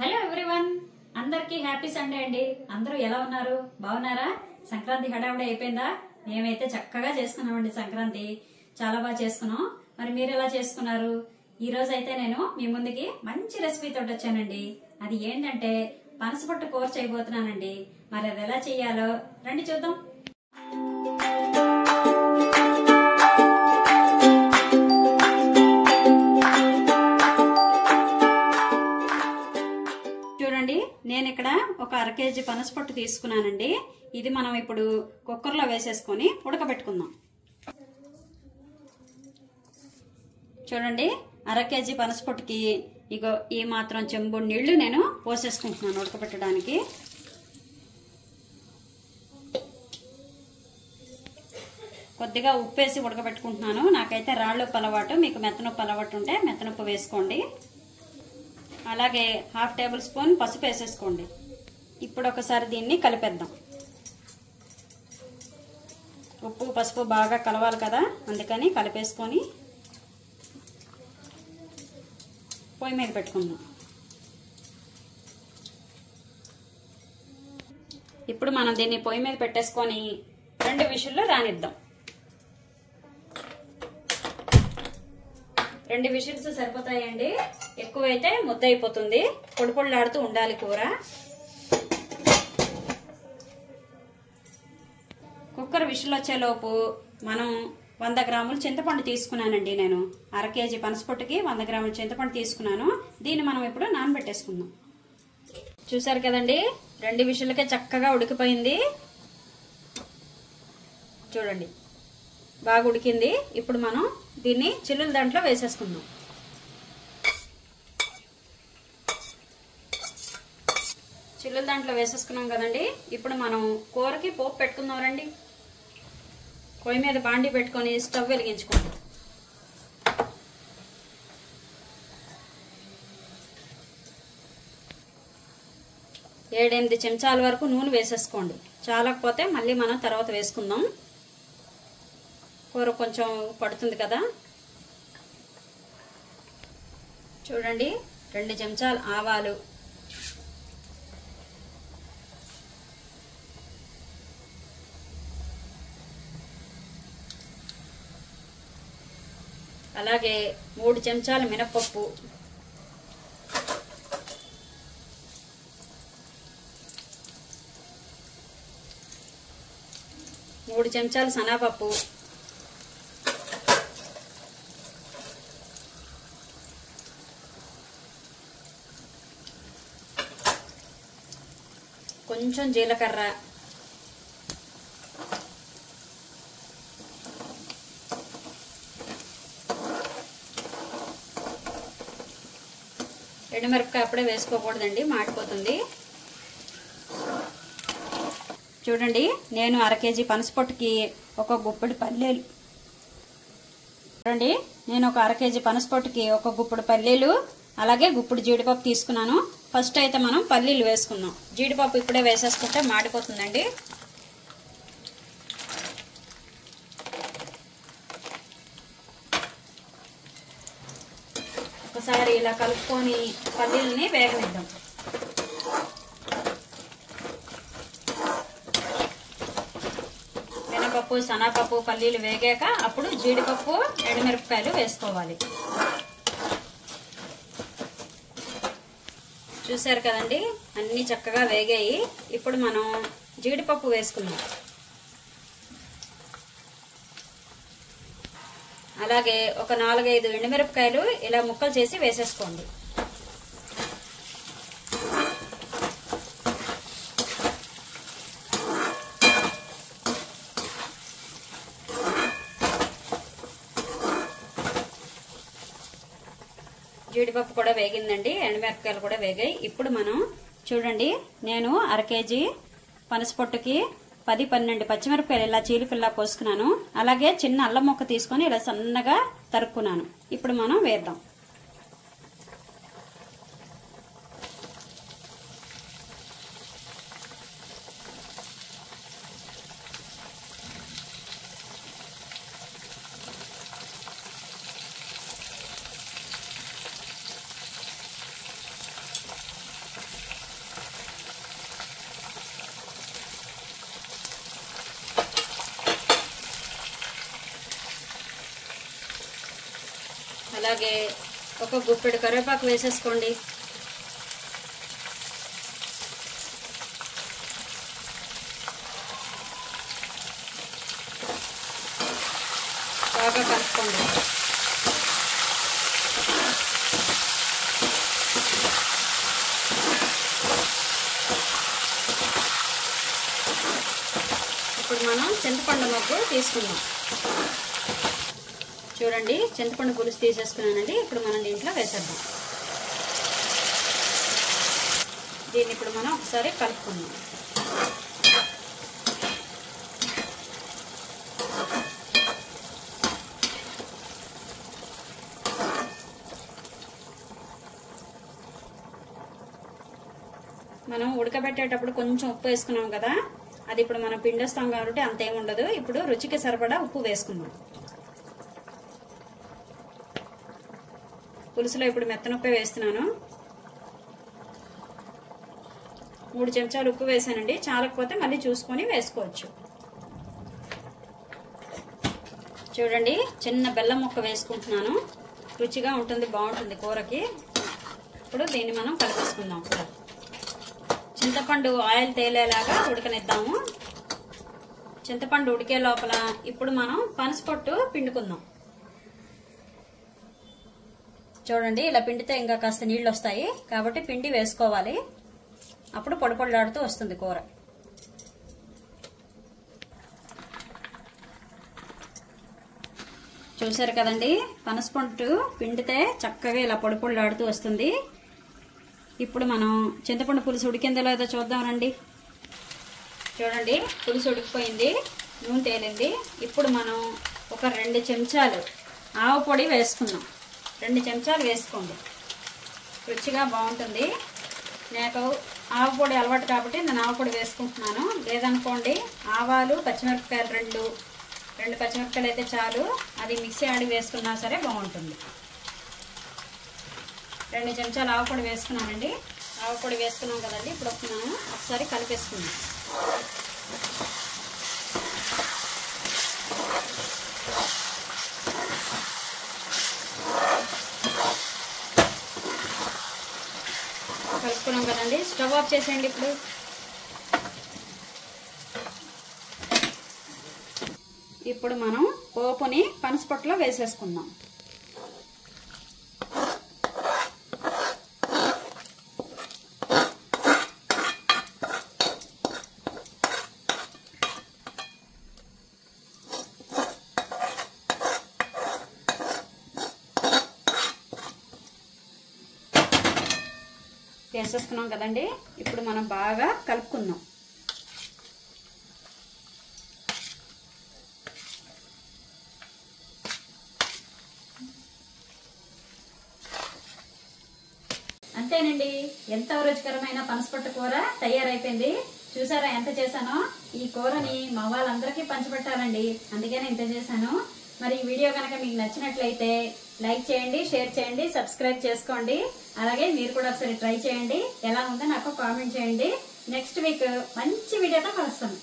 Hello everyone, అందరికి happy Sunday అండి. అందరూ ఎలా ఉన్నారు? బాగున్నారా? సంక్రాంతి హడావుడి అయిపోయిందా? మేమైతే చక్కగా చేసుకున్నామండి. సంక్రాంతి చాలా బాగా చేసుకున్నాం. మరి మీరు ఎలా చేసుకున్నారు? ఈ రోజు అయితే నేను మీ ముందుకి మంచి రెసిపీ తోటి వచ్చానండి. అది ఏంటంటే పనసపొట్టు కూర చేయబోతున్నానండి. మరి అది ఎలా చేయాలో రండి చూద్దాం. చూడండి, నేను ఇక్కడ ఒక 1/2 కేజీ పనసపొట్టు తీసుకున్నానండి. ఇది మనం ఇప్పుడు కుక్కర్లో వేసేసుకొని ఉడకబెట్టుకుందాం. చూడండి, 1/2 కేజీ పనసపొట్టుకి ఇగో ఈ మాత్రం చెంబు నీళ్లు నేను పోసేసుకుంటున్నాను ఉడకబెట్టడానికి. కొద్దిగా ఉప్పేసి ఉడకబెట్టుకుంటున్నాను. నాకైతే రాళ్ళుప్పు అలవాటు, మీకు మెత్తనొప్పు అలవాటు ఉంటే మెత్తనొప్పు వేసుకోండి. అలాగే 1/2 టేబుల్ స్పూన్ పసుపు వేసేసుకోండి. ఇప్పుడు ఒకసారి దీన్ని కలిపేద్దాం. ఉప్పు పసుపు బాగా కలవాలి కదా, అందుకని కలిపేసుకొని పొయ్యి మీద పెట్టుకుందాం. ఇప్పుడు మనం దీన్ని పొయ్యి మీద పెట్టేసుకొని 2 విషుల్లో రానిద్దాం. 2 విషిల్స్ సరిపోతాయండి. ఎక్కువైతే ముద్ద అయిపోతుంది. పొడి పొడిలాడుతూ ఉండాలి కూర. కుక్కర్ విషిల్ వచ్చేలోపు మనం 100 గ్రాములు చింతపండు తీసుకున్నానండి. నేను 1/2 కేజీ పనసపొట్టుకి 100 గ్రాముల చింతపండు తీసుకున్నాను. దీన్ని మనం ఇప్పుడు నానబెట్టేసుకుందాం. చూసారు కదండి, 2 విషులకే చక్కగా ఉడికిపోయింది. చూడండి, బాగా ఉడికింది. ఇప్పుడు మనం దీన్ని చిల్లుల దాంట్లో వేసేసుకుందాం. చిల్లుల దాంట్లో వేసేసుకున్నాం కదండి. ఇప్పుడు మనం కూరకి పోపు పెట్టుకుందాం రండి. పొయ్యి మీద బాండి పెట్టుకొని స్టవ్ వెలిగించుకుందాం. ఏడెనిమిది చెంచాల వరకు నూనె వేసేసుకోండి. చాలకపోతే మళ్ళీ మనం తర్వాత వేసుకుందాం. కూర కొంచెం పడుతుంది కదా. చూడండి, 2 చెంచాలు ఆవాలు, అలాగే 3 చెంచాలు మినపప్పు, 3 చెంచాలు శనగపప్పు, కొంచెం జీలకర్ర, ఎండుమిరపకాయ అప్పుడే వేసుకోకూడదండి, మాడిపోతుంది. చూడండి, నేను 1/2 కేజీ పనసపొట్టుకి ఒక గుప్పెడు పల్లీలు, చూడండి నేను ఒక 1/2 కేజీ పనసపొట్టుకి ఒక గుప్పెడు పల్లీలు అలాగే గుప్పెడు జీడిపప్పు తీసుకున్నాను. ఫస్ట్ అయితే మనం పల్లీలు వేసుకుందాం. జీడిపప్పు ఇప్పుడే వేసేసుకుంటే మాడిపోతుందండి. ఒకసారి ఇలా కలుపుకొని పల్లీలని వేగనిద్దాం. మినపప్పు శనగపప్పు పల్లీలు వేగాక అప్పుడు జీడిపప్పు ఎండుమిరపకాయలు వేసుకోవాలి. చూసారు కదండి, అన్ని చక్కగా వేగాయి. ఇప్పుడు మనం జీడిపప్పు వేసుకుందాం. అలాగే ఒక 4-5 ఎండుమిరపకాయలు ఇలా ముక్కలు చేసి వేసేసుకోండి. జీడిపప్పు కూడా వేగిందండి, ఎండుమిరపకాయలు కూడా వేగాయి. ఇప్పుడు మనం చూడండి, నేను 1/2 కేజీ పనసపొట్టుకి 10-12 పచ్చిమిరపకాయలు ఇలా చీలికల్లా కోసుకున్నాను. అలాగే చిన్న అల్లం ముక్క తీసుకొని ఇలా సన్నగా తరుక్కున్నాను. ఇప్పుడు మనం వేద్దాం. అలాగే ఒక గుప్పెడు కరివేపాకు వేసేసుకోండి. బాగా కలుపుకోండి. ఇప్పుడు మనం చింతపండు మొగ్గు తీసుకుందాం. చూడండి, చింతపండు పులుసు తీసేసుకున్నానండి. ఇప్పుడు మనం దీంట్లో వేసేద్దాం. దీన్ని ఇప్పుడు మనం ఒకసారి కలుపుకుందాం. మనం ఉడకబెట్టేటప్పుడు కొంచెం ఉప్పు వేసుకున్నాం కదా, అది ఇప్పుడు మనం పిండేస్తాం కాబట్టి అంతేం ఉండదు. ఇప్పుడు రుచికి సరిపడా ఉప్పు వేసుకుందాం. పులుసులో ఇప్పుడు మెత్తనొప్పే వేస్తున్నాను. 3 చెంచాలు ఉప్పు వేసానండి. చాలకపోతే మళ్ళీ చూసుకొని వేసుకోవచ్చు. చూడండి, చిన్న బెల్లం ముక్క వేసుకుంటున్నాను. రుచిగా ఉంటుంది, బాగుంటుంది కూరకి. ఇప్పుడు దీన్ని మనం కలిపేసుకుందాం. చింతపండు ఆయిల్ తేలేలాగా ఉడకనిద్దాము. చింతపండు ఉడికే లోపల ఇప్పుడు మనం పనసపొట్టు పిండుకుందాం. చూడండి, ఇలా పిండితే ఇంకా కాస్త నీళ్ళు వస్తాయి కాబట్టి పిండి వేసుకోవాలి. అప్పుడు పొడి పొడిలాడుతూ వస్తుంది కూర. చూసారు కదండి, పనసపొట్టు పిండితే చక్కగా ఇలా పొడి పొడిలాడుతూ వస్తుంది. ఇప్పుడు మనం చింతపండు పులుసు ఉడికిందో లేదో చూద్దామండి. చూడండి, పులుసు ఉడికిపోయింది, నూనె తేలింది. ఇప్పుడు మనం ఒక 2 చెంచాలు ఆవ పొడి వేసుకుందాం. 2 చెంచాలు వేసుకోండి, రుచిగా బాగుంటుంది. నాకు ఆవ పొడి అలవాటు కాబట్టి నేను ఆవ పొడి వేసుకుంటున్నాను. లేదనుకోండి, ఆవాలు పచ్చిమిరపకాయలు 2 పచ్చిమిరపకాయలు అయితే చాలు. అది మిక్సీ ఆడి వేసుకున్నా సరే బాగుంటుంది. 2 చెంచాలు ఆవ పొడి వేసుకున్నానండి. ఆవ పొడి వేసుకున్నాం కదండి. ఇప్పుడు మనం ఒకసారి కలిపేసుకుందాం. కలుపుకున్నాం కదండి. స్టవ్ ఆఫ్ చేసేయండి. ఇప్పుడు మనం పోపుని పనసపొట్టులో వేసేసుకుందాం. వేసేసుకున్నాం కదండి. ఇప్పుడు మనం బాగా కలుపుకుందాం. అంతేనండి, ఎంతో రుచికరమైన పనసపొట్టు కూర తయారైపోయింది. చూసారా ఎంత చేశానో? ఈ కూరని మా వాళ్ళందరికీ పంచిపెట్టాలండి, అందుకనే ఇంత చేశాను. మరి ఈ వీడియో కనుక మీకు నచ్చినట్లయితే లైక్ చేయండి, షేర్ చేయండి, సబ్స్క్రైబ్ చేసుకోండి. అలాగే మీరు కూడా ఒకసారి ట్రై చేయండి. ఎలా ఉందో నాకు కామెంట్ చేయండి. నెక్స్ట్ వీక్ మంచి వీడియోతో కలుస్తాను.